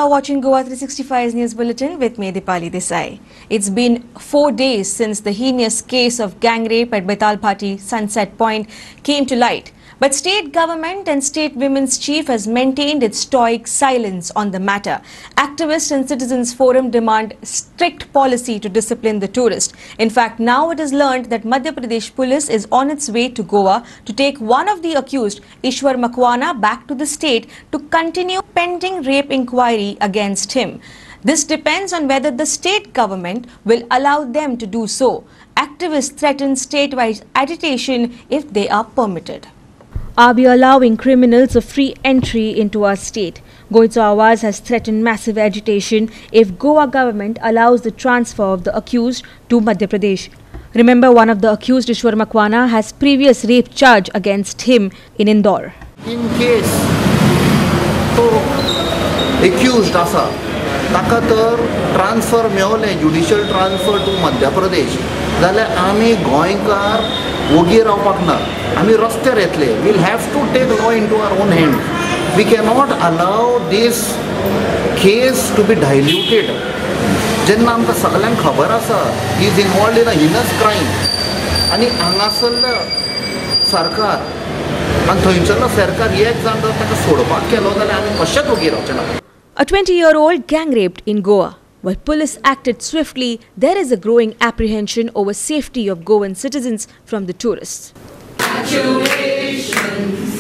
are watching Goa 365's News Bulletin with me, Dipali Desai. It's been 4 days since the heinous case of gang rape at Betalbhati Sunset Point came to light. But state government and state women's chief has maintained its stoic silence on the matter. Activists and citizens forum demand strict policy to discipline the tourist. In fact, now it is learned that Madhya Pradesh police is on its way to Goa to take one of the accused, Ishwar Makwana, back to the state to continue pending rape inquiry against him. This depends on whether the state government will allow them to do so. Activists threaten statewide agitation if they are permitted. Are we allowing criminals a free entry into our state? Goitza Awaz has threatened massive agitation if Goa government allows the transfer of the accused to Madhya Pradesh. Remember, one of the accused, Ishwar Makwana, has previous rape charge against him in Indore. In case to accused asa ताका तर transfer मेवलें judicial transfer to Madhya Pradesh जाल्यार आमी गोंयकार वोगी रावपाक ना आमी रस्त्यार येतले we'll have to take law into our own hand we cannot allow this case to be diluted जेन्ना आमकां सगळ्यांक खबर आसा he is involved in a heinous crime आनी हांगासरलो सरकार आनी थंयसरलो सरकार एक जाण जर ताका सोडपाक केलो जाल्यार आमी कशेंच वोगी रावचे ना. A 20-year-old gang raped in Goa. While police acted swiftly, there is a growing apprehension over safety of Goan citizens from the tourists. Congratulations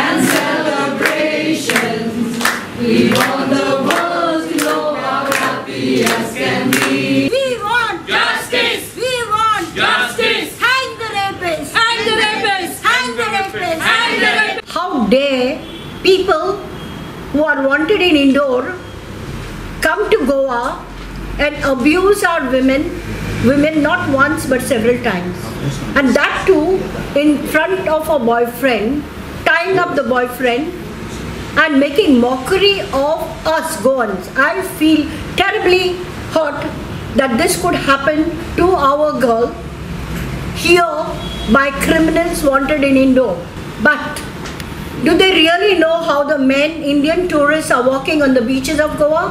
and celebrations. We want the world to know how happy as can be. We want justice. We want Justice. Hang the rapists. Hang the rapists. Hang the rapists. Hang the rapists. How dare people who are wanted in Indore come to Goa and abuse our women not once but several times, and that too in front of a boyfriend, tying up the boyfriend and making mockery of us Goans. I feel terribly hurt that this could happen to our girl here by criminals wanted in Indore. But do they really know how the men, Indian tourists, are walking on the beaches of Goa?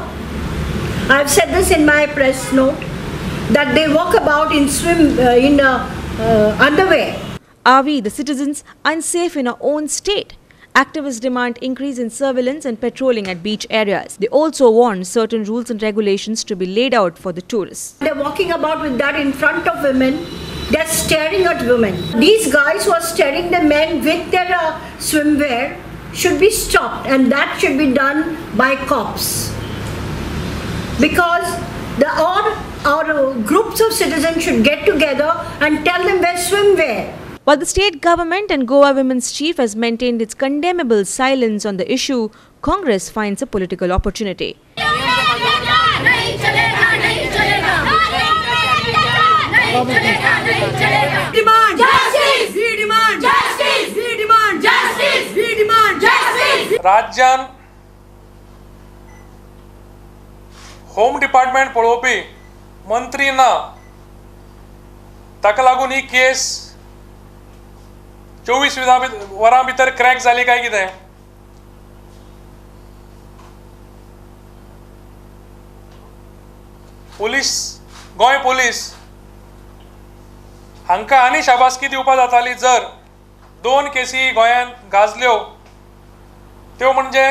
I have said this in my press note, that they walk about in underwear. Are we, the citizens, unsafe in our own state? Activists demand increase in surveillance and patrolling at beach areas. They also want certain rules and regulations to be laid out for the tourists. They're walking about with that in front of women. They're staring at women. These guys who are staring the men with their swimwear should be stopped, and that should be done by cops. Because our groups of citizens should get together and tell them wear swimwear. While the state government and Goa women's chief has maintained its condemnable silence on the issue, Congress finds a political opportunity. Demand justice. We demand justice. We demand justice. We demand justice. राज्यान home department पळोवपी मंत्री ना ताका लागून ही case 24 वरां भितर crack जाली काय कितें? पुलीस गोंय पुलीस हांकां आनी शाबासकी दिवपा जाताली जर 2 केसी गोंयांत गाजल्यो त्यो म्हणजे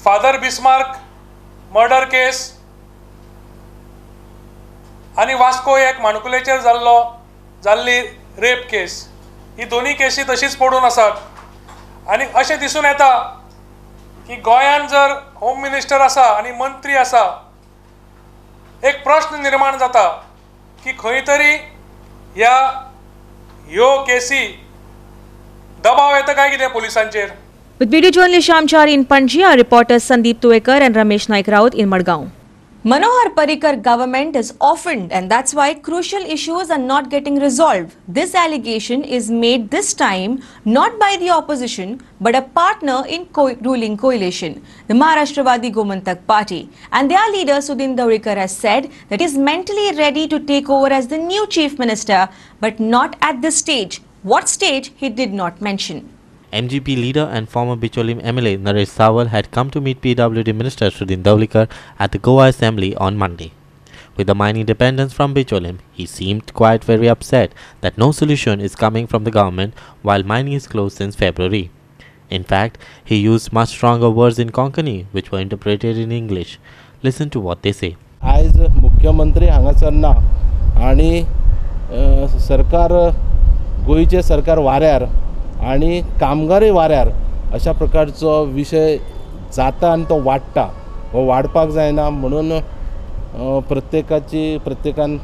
फादर बिस्मार्क मर्डर केस आनी वास्को एक माणकुलेचेर जाल्ली रेप केस. ही दोनी केसी तशीच पडून आसात आनी अशें दिसून येता की गोंयांत जर होम मिनिस्टर आसा आनी मंत्री आसा एक प्रश्न निर्माण जाता की खंय तरी ह्यो केसी दबाव येता काय कितें पुलिसांचेर. With video journalist Shyam Chari in Panji, our reporters Sandeep Tuekar and Ramesh Naik Raut in Madgaon. Manohar Parrikar government is orphaned, and that's why crucial issues are not getting resolved. This allegation is made this time not by the opposition but a partner in ruling coalition, the Maharashtravadi Gomantak Party. And their leader Sudhin Dhaurikar has said that he is mentally ready to take over as the new chief minister, but not at this stage. What stage he did not mention. MGP leader and former Bicholim MLA Naresh Sawal had come to meet PWD Minister Sudin Davlikar at the Goa Assembly on Monday. With the mining dependence from Bicholim, he seemed quite very upset that no solution is coming from the government while mining is closed since February. In fact, he used much stronger words in Konkani which were interpreted in English. Listen to what they say. आज मुख्यमंत्री हांगासर ना आणि सरकार गोयचे सरकार वाऱ्यार आणि कामगारी वाऱ्यार अशा प्रकारचो विषय जाता आणि तो वाडटा हो वाडपाक जायना म्हणून प्रत्येकान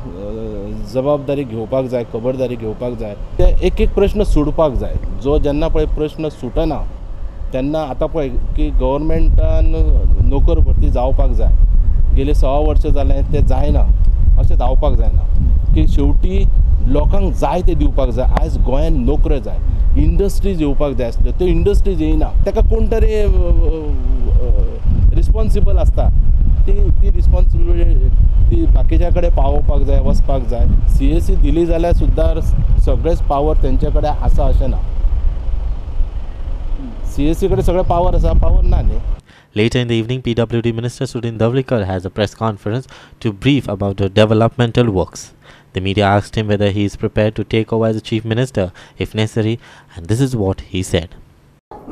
जबाबदारी घेवपाक जाय खबरदारी घेवपाक जाय ते एक प्रश्न सुटपाक जाय जो जेन्ना पळय प्रश्न सुटना तेन्ना आतां पळय की गव्हर्मेंटान नोकर भरती जावपाक जाय गेले 6 वर्ष जालें ते जायना अशें जावपाक जायना की शेवटी लोकांक जाय ते दिवपाक जाय आयज गोंयान नोकऱ्यो जाय इंडस्ट्रीज येवपाक जाय आसल्यो त्यो इंडस्ट्रीज येयना ताका कोण तरी रिस्पॉन्सिबल आसता ती रिस्पॉन्सिबिलिटी ती बाकीच्या कडेन पावोवपाक जाय वचपाक जाय CSC दिली जाल्यार सुद्दां सगळेच पावर तेंचे कडेन आसा अशें ना CSC कडेन सगळे पावर आसा पावर ना न्ही. Later in the evening, PWD Minister Sudin Davlikar has a press conference to brief about the developmental works. The media asked him whether he is prepared to take over as the Chief Minister if necessary, and this is what he said.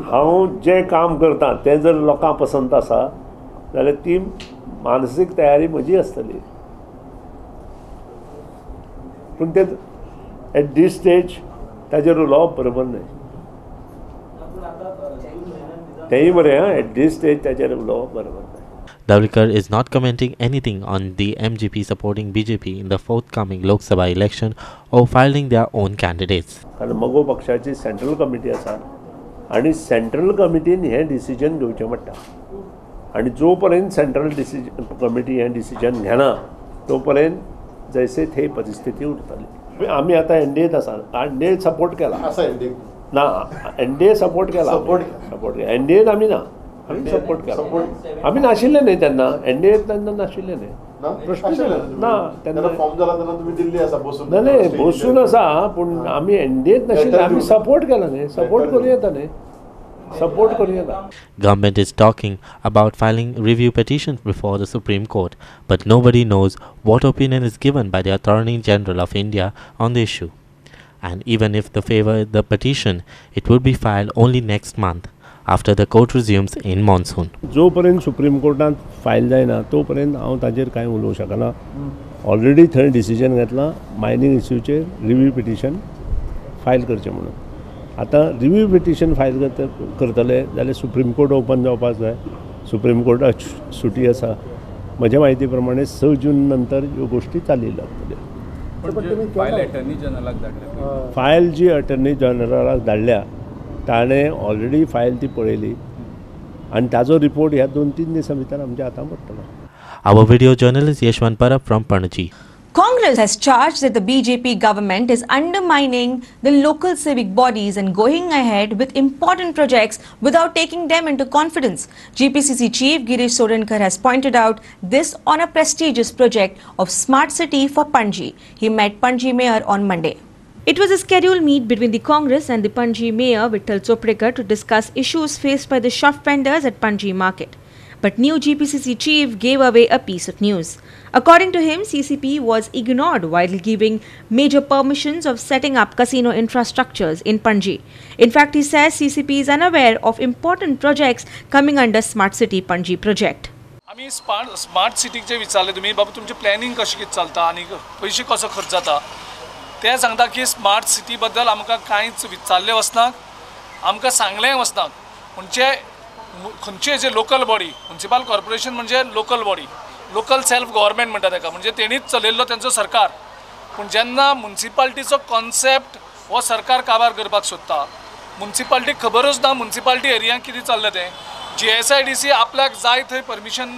हांव जे काम करता ते जर लोकांक पसंत आसा जाल्यार ती मानसीक तयारी म्हजी आसतली पूण ते एट दीस स्टेज ताजेर उलोवप बरोबर न्हय तेंय बरें एट दीस स्टेज ताजेर उलोवप बरोबर न्हय. Davlikar is not commenting anything on the MGP supporting BJP in the forthcoming Lok Sabha election or filing their own candidates. कारण मगो पक्षाची सेंट्रल कमिटी आसा आनी सेंट्रल कमिटीन हें डिसिजन घेवचें पडटा आनी जो पर्यंत सेंट्रल कमिटी हें डिसिजन घेना तो पर्यंत जैसे थंय परिस्थिती उरतली. आमी आतां एनडीएत आसा एनडीए सपोर्ट केला ना एनडीए सपोर्ट केला एनडीएत आमी ना आमी सपोर्ट केला आमी नाशिल्ले न्ही तेन्ना एनडीएत तेन्ना नाशिल्ले न्ही प्रश्न ना तेन्ना फॉर्म जाला तेन्ना तुमी दिल्ली आसा बसून न्ही बसून आसा पूण आमी एनडीएत नाशिल्ले आमी सपोर्ट केला न्ही सपोर्ट करूं येता न्ही support करूं. Government is talking about filing review petitions before the Supreme Court, but nobody knows what opinion is given by the Attorney General of India on the issue. And even if they favor the petition, it would be filed only next month after the court resumes in monsoon. जो पर्यंत supreme कोर्टान file जायना तो पर्यंत हांव ताजेर कांय उलोवंक शकना. ऑलरेडी थंय डिसिजन घेतलां मायनिंग इश्यूचेर रिव्यू पिटिशन फायल करचें म्हणून. आतां रिव्यू पिटिशन फायल करतले जाल्यार सुप्रीम कोर्ट ओपन जावपाक जाय सुप्रीम कोर्टाक सुटी आसा म्हज्या म्हायती प्रमाणे 6 जून नंतर ह्यो गोश्टी चाली लागतल्यो. फायल जी अटर्नी जनरलाक धाडल्या ताणें ऑलरेडी फायल ती पळयली आनी ताजो रिपोर्ट ह्या 2-3 दिसां भितर आमच्या हातांत पडटलो. Our video journalist Yashwant Parab from Panaji. Congress has charged that the BJP government is undermining the local civic bodies and going ahead with important projects without taking them into confidence. GPCC Chief Girish Sorankar has pointed out this on a prestigious project of Smart City for Panji. He met Panji Mayor on Monday. It was a scheduled meet between the Congress and the Panji Mayor Vittal Choprekar to discuss issues faced by the shop vendors at Panji Market. But new GPCC chief gave away a piece of news. According to him, CCP was ignored while giving major permissions of setting up casino infrastructures in Panji. In fact, he says CCP is unaware of important projects coming under Smart City Panji project. आम्ही smart सिटीचे विचारले तुम्ही बाबा तुमचे planning कशें कितें चलता आनी पयशे कसो खर्च जाता ते सांगता की स्मार्ट सिटी बद्दल आमकां कांयच विचारले वचना आमकां सांगलें वचना म्हणजे खंयचे जे लोकल बॉडी म्युनिसिपल कॉर्पोरेशन म्हणजे local body local self government म्हणटा ताका म्हणजे तेणीच चलयल्लो तेंचो सरकार पूण जेन्ना म्युनिसिपालिटीचो कॉन्सेप्ट हो सरकार काबार करपाक सोदता म्युनिसिपालिटीक खबरूच ना म्युनिसिपालिटी एरियांत कितें चल्लें तें GSIDC आपल्याक जाय थंय परमिशन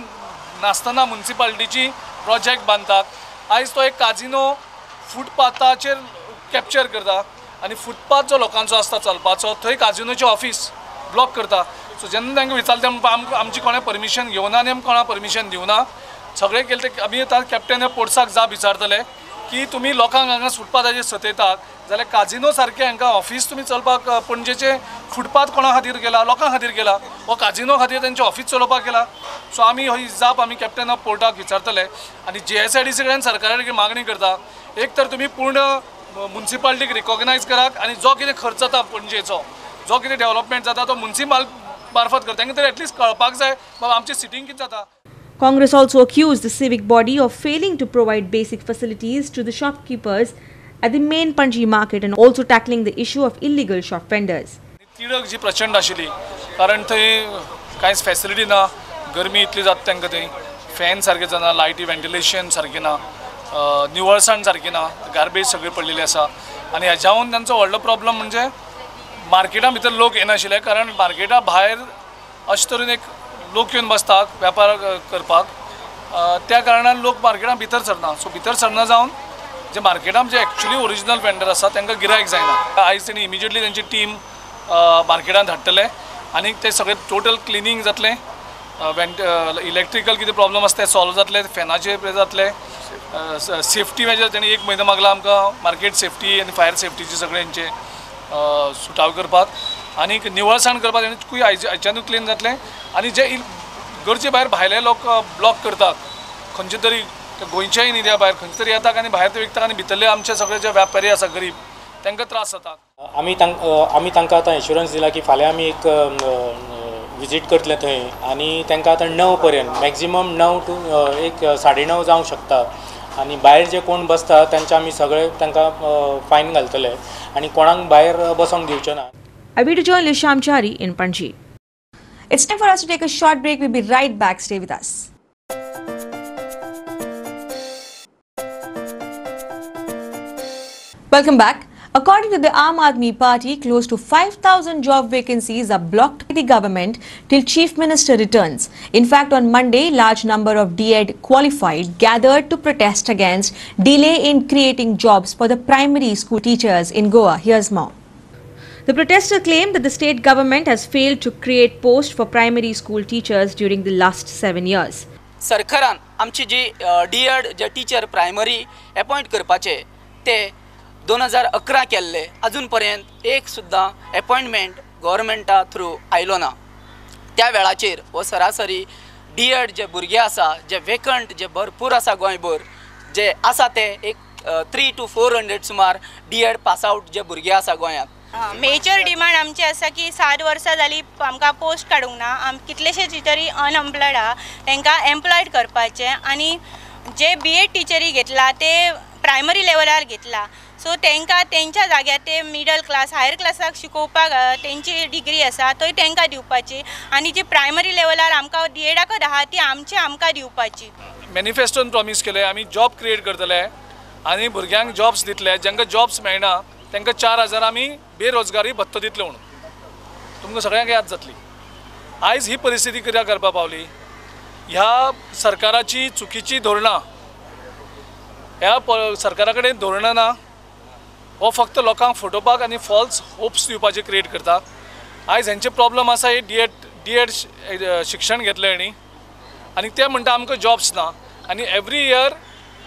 नासतना म्युनिसिपालिटीची प्रोजेक्ट बांदतात. आयज तो एक काजिनो फुटपाथाचेर कॅप्चर करता आनी फुटपाथ जो लोकांचो आसता चलपाचो थंय काजिनोचें ऑफिस ब्लॉक करता. सो जेन्ना तांकां विचारलें आमची कोणें परमिशन घेवना आनी आमकां कोणा परमिशन दिवना सगळें केलें ते आमी आतां कॅप्टन पोर्ट्साक जाप विचारतले की तुम्ही लोकांक हांगा फुटपाथाचेर सतयतात जाल्यार काजिनो सारकें हांकां ऑफिस तुमी चलोवपाक पणजेचे फुटपाथ कोणा खातीर केला, लोकां खातीर केला, वो काजिनो खातीर तेंचें ऑफिस चलोवपाक केला. सो आमी ही जाप आमी कॅप्टन ऑफ पोर्टाक विचारतले आनी JSIDC कडेन सरकारा कडेन मागणी करता, एक तर तुमी पूर्ण म्युनिसिपालिटीक रिकॉग्नायज करात आनी जो कितें खर्च जाता पणजेचो, जो कितें डेव्हलपमेंट जाता तो म्युनिसिपल मार्फत करता, तांकां तरी एटलीस्ट कळपाक जाय बाबा आमचें सिटींग कितें जाता. Congress also accused the civic body of failing to provide basic facilities to the shopkeepers at the main Panji market and also tackling the issue of illegal shop vendors. तिडक जी प्रचंड आशिल्ली कारण थंय कांयच फॅसिलिटी ना, गरमी इतली जाता तांकां थंय, फॅन सारके जाना, लायटी वेंटिलेशन सारकें ना, निवळसाण सारकी ना, गार्बेज सगळी पडलेली आसा आनी हेज्याहून तांचो व्हडलो प्रॉब्लम म्हणजे मार्केटा भितर लोक येनाशिल्ले कारण मार्केटा भायर अशे तरेन एक लोक येवन बसतात वेपार करपाक, त्या कारणान लोक मार्केटां भितर सरना. सो भितर सरना जावन जे मार्केटान जे एक्चुअली ओरिजिनल वेंडर आसा तांकां गिरायक जायना. आयज तेणी इमिजिएटली तेंची टीम मार्केटान धाडटले आनी ते सगळे टोटल क्लिनींग जातलें, इलेक्ट्रिकल कितें प्रॉब्लम आसा ते सॉल्व जातले, फॅनाचे जातले, सेफ्टी मेजर तेणी 1 म्हयनो मागला आमकां मार्केट सेफ्टी आनी फायर सेफ्टीचे सगळ्यांचे सुटाव करपाक आनी निवळसाण करपाक तेणी आयच्यानूच क्लीन जातलें आनी जे गरजे भायर भायले लोक ब्लॉक करतात खंयचे तरी गोंयच्याय न्ही त्या भायर खंयचे तरी येतात आनी भायर ते विकतात आनी भितरले आमचे सगळे जे व्यापारी आसा गरीब तांकां त्रास जाता. आमी तांकां आतां एश्युरन्स दिला की फाल्यां आमी एक विजीट करतले थंय आनी तांकां आतां 9 पर्यंत मॅक्झिमम 9 टू एक 9:30 जावंक शकता आनी भायर जे कोण बसता तांचे आमी सगळे तांकां फायन घालतले आनी कोणाक भायर बसोंक दिवचे ना. A video journalist Shyam Chari in Panji. It's time for us to take a short break. We'll be right back. Stay with us. Welcome back. According to the Aam Aadmi Party, close to 5,000 job vacancies are blocked by the government till Chief Minister returns. In fact, on Monday, large number of D.Ed qualified gathered to protest against delay in creating jobs for the primary school teachers in Goa. Here's more. The protester claimed that the state government has failed to create posts for primary school teachers during the last 7 years. सरकारान आमची जी D.Ed जे teacher primary appoint करपाचे ते 2011 केल्ले, अजून पर्यंत एक सुद्दां appointment गव्हर्मेंटा through आयलो ना. त्या वेळाचेर हो सरासरी D.Ed जे भुरगे आसा, जे वेकंट जे भरपूर आसा गोंयभर, जे आसा ते एक 300 to 400 सुमार D.Ed पास आउट जे भुरगे आसा गोंयांत. मेजर डिमांड आमची आसा की 7 वर्सां जाली आमकां पोस्ट काडूंक ना, कितलेशे टिचरी अनएम्प्लॉयड आहा तांकां एम्प्लॉयड करपाचे आनी जे B.Ed टिचरी घेतला ते प्रायमरी लेवलार घेतला. सो तांकां तेंच्या जाग्यार ते मिडल क्लास हायर क्लासाक शिकोवपाक तेंची डिग्री आसा थंय तांकां दिवपाची आनी जी प्रायमरी लेवलार आमकां D.Edकच आहा ती आमकां दिवपाची. मॅनिफेस्टोन प्रॉमिस केले आमी जॉब क्रिएट करतले आनी भुरग्यांक जॉब्स दितले, जांकां जॉब्स मेळना तांकां 4,000 आमी बेरोजगारी भत्तो दितले म्हणून. तुमकां सगळ्यांक याद जातली. आयज ही परिस्थिती कित्याक करपाक पावली? ह्या सरकाराची चुकीची धोरणां, ह्या सरकारा कडेन धोरणां ना, हो फक्त लोकांक फटोवपाक आनी फॉल्स होप्स दिवपाचे क्रिएट करता. आयज हेंचे प्रॉब्लम आसा हे D.Ed शिक्षण घेतलें हेणी आनी ते म्हणटा आमकां जॉब्स ना आनी एवरी इयर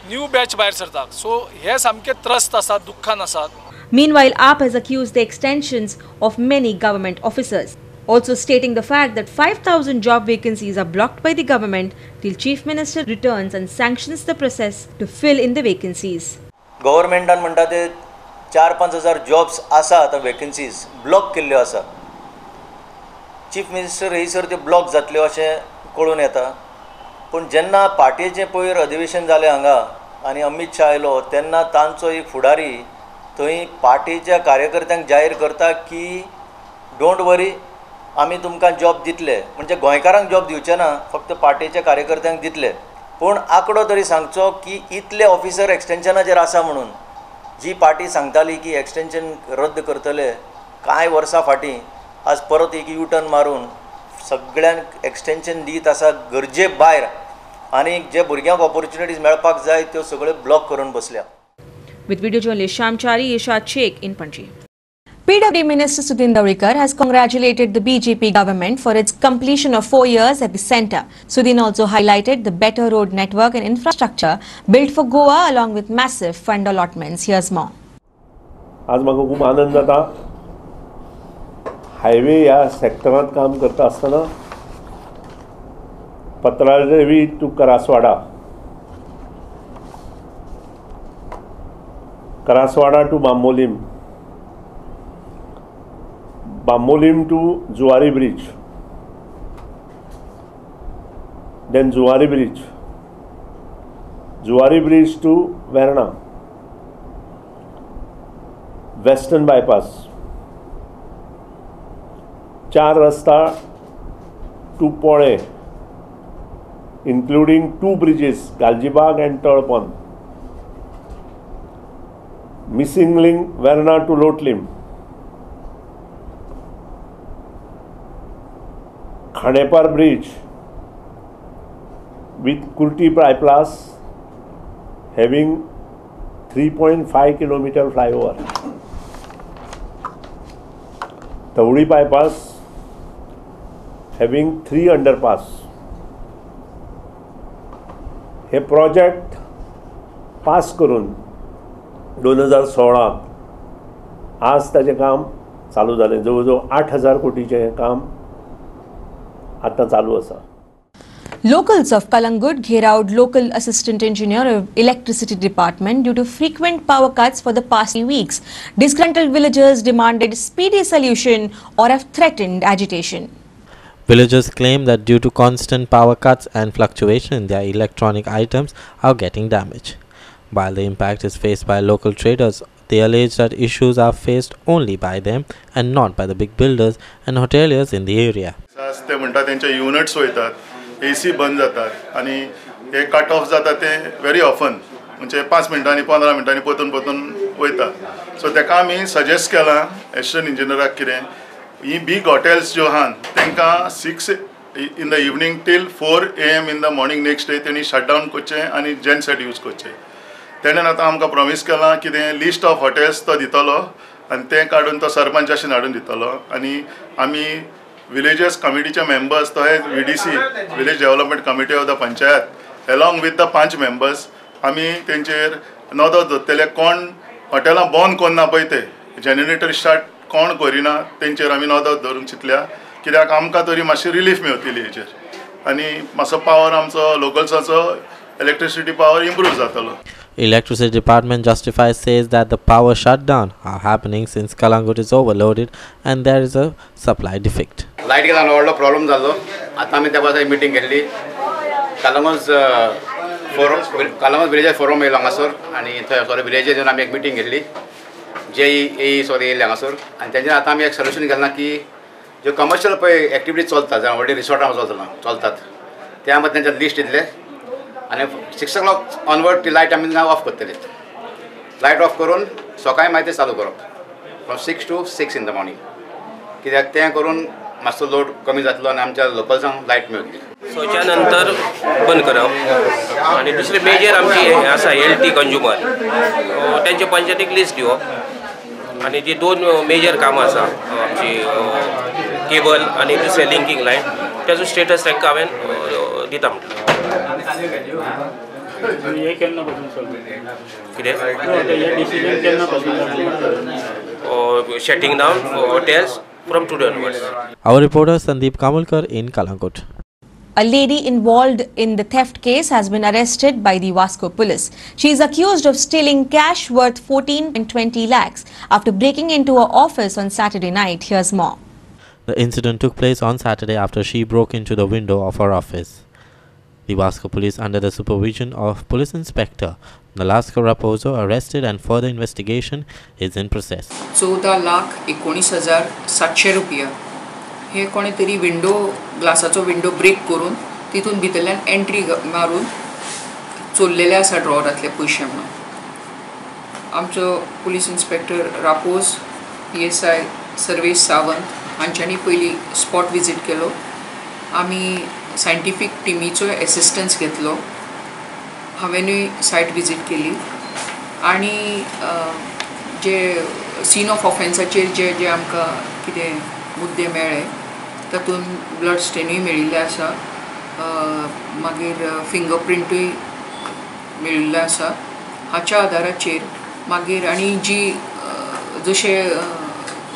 न्यू बॅच भायर सरता. सो हे सामके त्रस्त आसात, दुख्खान आसात. Meanwhile, AAP has accused the extensions of many government officers, also stating the fact that 5,000 job vacancies are blocked by the government till Chief Minister returns and sanctions the process to fill in the vacancies. Governmentan म्हणटा ते 4-5 हजार jobs आसा आतां vacancies block केल्ल्यो आसा. Chief minister येयसर ते block जातल्यो अशें कळून येता. पूण जेन्ना पार्टीचें पयर अधिवेशन जालें हांगा आनी अमित शाह आयलो तेन्ना तांचो एक फुडारी थंय पार्टीच्या कार्यकर्त्यांक जाहीर करता की डोंट वरी आमी तुमकां जॉब दितले, म्हणजे गोंयकारांक जॉब दिवचे ना, फक्त पार्टीच्या कार्यकर्त्यांक दितले. पूण आंकडो तरी सांगचो की इतले ऑफिसर एक्सटेंशनाचेर आसा म्हणून. जी पार्टी सांगताली की एक्सटेंशन रद्द करतले, कांय वर्सां फाटीं आज परत एक U-turn मारून सगळ्यांक एक्सटेंशन दीत आसा गरजे भायर आनी जे भुरग्यांक ऑपॉर्च्युनिटीज मेळपाक जाय त्यो सगळ्यो ब्लॉक करून बसल्या. With video journalist Shyam Chari, Ishad Sheikh in Panji. PWD Minister Sudhin Davlikar has congratulated the BJP government for its completion of 4 years at the centre. Sudhin also highlighted the better road network and infrastructure built for Goa along with massive fund allotments. Here's more. आज म्हाका खूब आनंद जाता highway ह्या सेक्टरांत काम करता आसतना Patradevi to Karaswada, Karaswada to Bambolim, Bambolim to Zuari Bridge, then Zuari Bridge to Verna, Western Bypass, 4 rasta to Pune, including 2 bridges, Galjibag and Tadpon, missing link Verna to Lotlim, Khanepar Bridge with Kurti bypass having 3.5 kilometer flyover, Tawdi bypass having 3 underpass. Hey project पास करून 2016 आज ताजें काम चालू जालें. जवळ जवळ 8,000 कोटीचें हें काम आता चालू आसा. Locals of Kalangut gherawed local assistant engineer of electricity department due to frequent power cuts for the past few weeks. Disgruntled villagers demanded speedy solution or have threatened agitation. Villagers claim that due to constant power cuts and fluctuation in their electronic items are getting damaged. While the impact is faced by local traders, they allege that issues are faced only by them and not by the big builders and hoteliers in the area. ते म्हणटा त्यांचे units वयतात, AC बंद जातात आणि हे cut off जाता ते very often, म्हणजे 5 मिनटांनी 15 मिनटांनी परतून वयता. सो ताका आमी सजेस्ट केला एसिस्टंट इंजिनियराक कितें ही बिग हॉटेल्स ज्यो आहात तांकां 6 in the evening till 4 AM in the morning next day तेणी शट डावन करचें आनी जेनसेट यूज करचें. तेणेन आतां आमकां प्रॉमिस केलां कितें लिस्ट ऑफ हॉटेल्स तो दितलो आनी तें काडून तो सरपंचाशी धाडून दितलो आनी आमी विलेजेस कमिटीचे मेंबर्स तो हे VDC village development committee of the panchayat along with the 5 members आमी तेंचेर नोंद धरतले कोण हॉटेलां बंद करना पळय ते जनरेटर स्टार्ट कोण करिना तेंचेर आमी नोंद धरून चिंतल्या कित्याक आमकां तरी मातशी रिलीफ मेळटली हेचेर आनी मातसो पावर आमचो लोकल्साचो इलेक्ट्रिसिटी पावर इम्प्रूव जातलो. Electricity Department justifies says that the power shutdown are happening since Kalangut is overloaded and there is a supply defect. Light गेला व्हडलो प्रॉब्लेम जालो. आता आमी त्या पासा मीटिंग घेतली कालंगूट विलेज फोरम येयलो हांगासर आनी थंय सॉरी विलेजेस येवन आमी एक मीटिंग घेतली JE सॉरी येयले हांगासर आनी तेंच्यान आतां आमी एक सोल्युशन केलां की ज्यो कमर्शियल पळय एक्टिविटीज चलतात जावं व्हडली रिसॉर्टां चलतात त्या मध्ये तेंच्या लिस्ट दितले आनी 6 o'clock ऑनवर्ड ती लायट आमी ऑफ करतले. लायट ऑफ करून सकाळीं मागीर चालू करप from 6 to 6 in the morning कित्याक तें करून मातसो लोड कमी जातलो आनी आमच्या लोकल्सांक लायट मेळटली. सोच्या नंतर बंद करप आनी दुसरे मेजर आमची हे आसा LT कंज्युमर तेंचे पंचायतीक लिस्ट दिवप आनी जी 2 मेजर कामां आसा आमची केबल आनी दुसरे लिंकींग लायन तेजो स्टेटस तांकां हांवें दिता म्हटलें. Shutting down hotels from today onwards. Our reporter Sandeep Kamulkar in Kalangut. A lady involved in the theft case has been arrested by the Vasco police. She is accused of stealing cash worth 14.20 lakhs after breaking into her office on Saturday night. Here's more. The incident took place on Saturday after she broke into the window of her office. The Vasco police, under the supervision of Police Inspector Nalaskar Raposo, arrested and further investigation is in process. 14,19,700 रुपया हे कोणी तरी window ग्लासाचो window break करून तितून भितरल्यान entry मारून चोरलेले आसा ड्रॉवरांतले पयशे म्हणून. आमचो पुलीस इन्स्पेक्टर रापोस PSI सर्वेश सावंत हांच्यांनी पयली स्पॉट विजीट केलो. आमी सायंटिफीक टिमीचो एसिस्टन्स घेतलो. हांवेनूय सायट विजीट केली आनी जे सीन ऑफ ऑफेन्साचेर जे आमकां कितें मुद्दे मेळ्ळे तातूंत ब्लड स्टेनूय मेळिल्ले आसा, मागीर फिंगरप्रिंटूय मेळिल्लो आसा. हाच्या आदाराचेर मागीर आनी जी जशे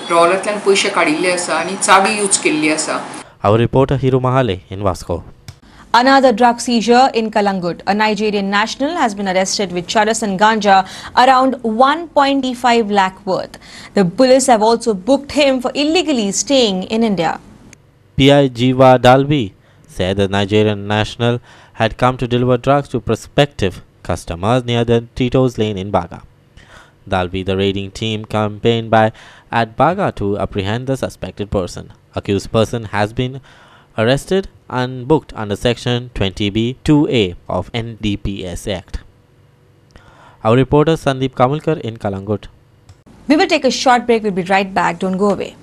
ड्रॉवरांतल्यान पयशे काडिल्ले आसा आनी चावी यूज केल्ली आसा. Our reporter Hiru Mahale in Vasco. Another drug seizure in Kalangut. A Nigerian national has been arrested with charas and ganja around 1.5 lakh worth. The police have also booked him for illegally staying in India. PI Jiva Dalvi said the Nigerian national had come to deliver drugs to prospective customers near the Tito's Lane in Baga. Dalvi, the raiding team, campaigned at Baga to apprehend the suspected person. Accused person has been arrested and booked under Section 20B(2)(a) of NDPS Act. Our reporter Sandeep Kamulkar in Kalangut. We will take a short break. We'll be right back. Don't go away.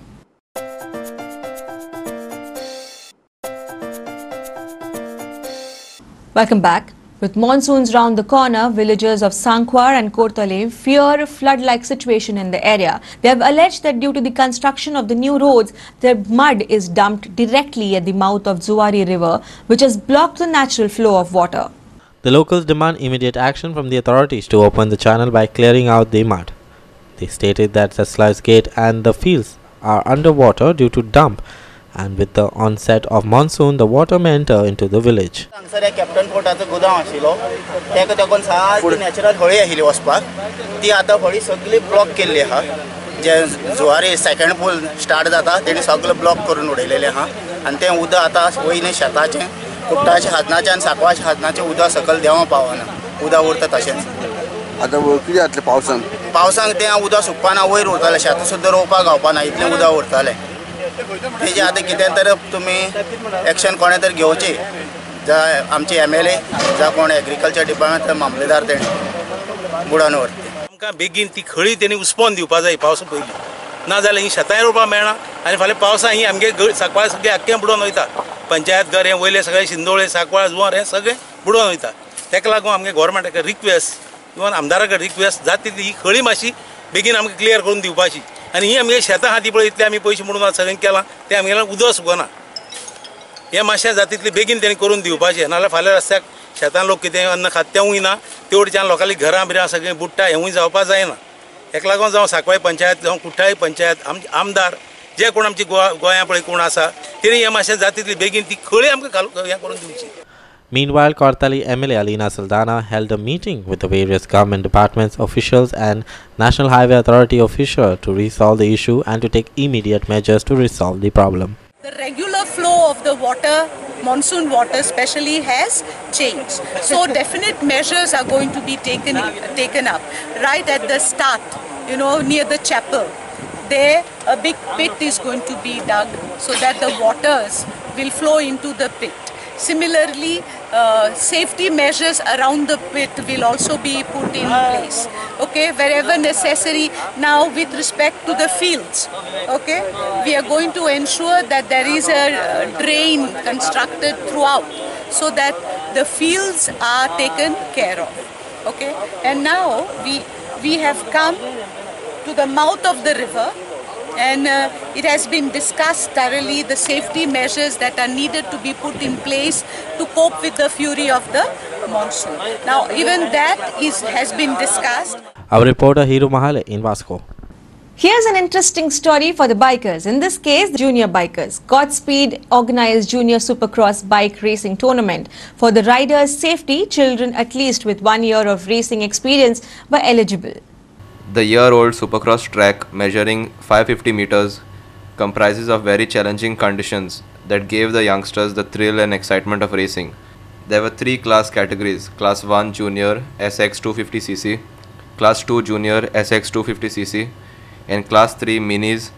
Welcome back. With monsoons round the corner, villagers of Sankwar and Kortale fear a flood-like situation in the area. They have alleged that due to the construction of the new roads, their mud is dumped directly at the mouth of Zuari River, which has blocked the natural flow of water. The locals demand immediate action from the authorities to open the channel by clearing out the mud. They stated that the sluice gate and the fields are underwater due to dump, and with the onset of monsoon, the water may enter into the village. Captain फोर्टाचो गोदाम आशिल्लो तेका तेकोन सारकी natural हळी आशिल्ली वचपाक ती आतां हळी सगळी ब्लॉक केल्ली आहा. जे जुवारी सेकंड पूल स्टार्ट जाता तेणी सगळें ब्लॉक करून उडयलेलें आहा आनी तें उदक आतां वयलें शेताचें कुट्टाच्या हाजनाचें आनी साकवाच्या हाजनाचें उदक सकयल देंवो पावना. उदक उरता तशेंच. आतां कितें जातलें पावसांक तें उदक सुकपाना, वयर उरतालें शेतां सुद्दां रोवपाक गावपाना इतलें उदक उरतालें. तेजें आतां कितें तर तुमी एक्शन कोणें तर घेवचें. आमचे MLA जावं कोण एग्रीकल्चर डिपार्टमेंट मामलेदार तेणी बुडोवन व्हरता. आमकां बेगीन ती खळी तेणी उसपोवन दिवपा जाय पावसा पयलीं, नाजाल्यार ही शेतांय रोवपाक मेळना आनी फाल्यां पावसा ही आमगे सांकवाळ सगळें आख्खें बुडोवन वयता. पंचायत घर हें वयले सगळे शिंदोळे सांकवाळ जुवार हें सगळें बुडोवन वयता. तेका लागून आमगे गोवोरमेंटाक रिक्वेस्ट इवन आमदाराक रिक्वेस्ट जाता तितली ही खळी मातशी बेगीन आमकां क्लियर करून दिवपाची. आनी ही आमगे शेतां आहा ती पळय इतले आमी पयशे म्हणून सगळें केलां तें आमगेल्यान उदक सुकना. हें मातशें जाता तितलें बेगीन तेणी करून दिवपाचें, नाल्यार फाल्यां रस्त्याक शेतान लोक कितें अन्न खात तेंवूय ना, तेवटेच्यान लोकांली घरां बिरां सगळीं बुडटा हेंवूय जावपाक जायना. हेका लागून जावं सांकवाळ पंचायत जावं कुठ्ठाळी पंचायत आमदार जे कोण आमची गोंया पळय कोण आसा तेणी हें मातशें जाता तितली बेगीन ती खळी आमकां हें करून दिवची. Meanwhile, Kortali MLA Alina Saldana held a meeting with the various government departments officials and National Highway Authority officials to resolve the issue and to take immediate measures to resolve the problem. The regular flow of the water, monsoon water especially, has changed. So definite measures are going to be taken up. Right at the start, near the chapel, there a big pit is going to be dug so that the waters will flow into the pit. Similarly, safety measures around the pit will also be put in place, okay, wherever necessary. Now with respect to the fields, okay, we are going to ensure that there is a drain constructed throughout so that the fields are taken care of, okay. And now we have come to the mouth of the river, and it has been discussed thoroughly the safety measures that are needed to be put in place to cope with the fury of the monsoon. Now even that has been discussed. Our reporter Hiru Mahale in Vasco. Here's an interesting story for the bikers. In this case, the junior bikers. Godspeed organized Junior Supercross bike racing tournament. For the riders' safety, children at least with 1 year of racing experience were eligible. The year-old Supercross track, measuring 550 meters, comprises of very challenging conditions that gave the youngsters the thrill and excitement of racing. There were 3 class categories: Class 1 Junior SX 250cc, Class 2 Junior SX 250cc, and Class 3 Minis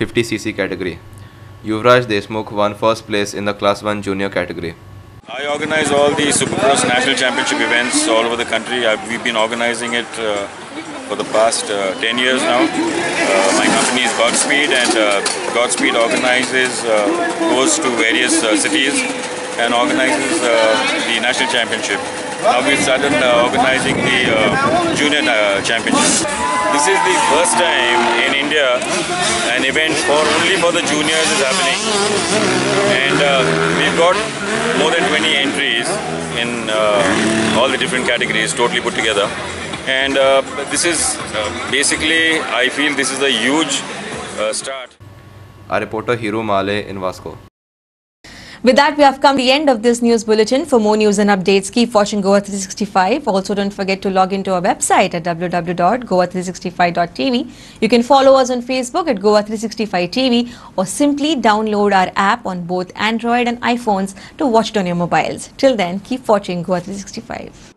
50cc category. Yuvraj Deshmukh won first place in the Class 1 Junior category. I organize all the Supercross National Championship events all over the country. We've been organizing it for the past 10 years now. My company is Godspeed, and Godspeed organizes, goes to various cities and organizes the national championship. now we've started organizing the junior championship. This is the first time in India an event only for the juniors is happening, and we've got more than 20 entries in all the different categories totally put together. And this is basically, I feel this is a huge start. Our reporter Hiru Male in Vasco. With that, we have come to the end of this news bulletin. For more news and updates, keep watching Goa 365. Also, don't forget to log into our website at www.goa365.tv. You can follow us on Facebook at Goa 365 TV, or simply download our app on both Android and iPhones to watch it on your mobiles. Till then, keep watching Goa 365.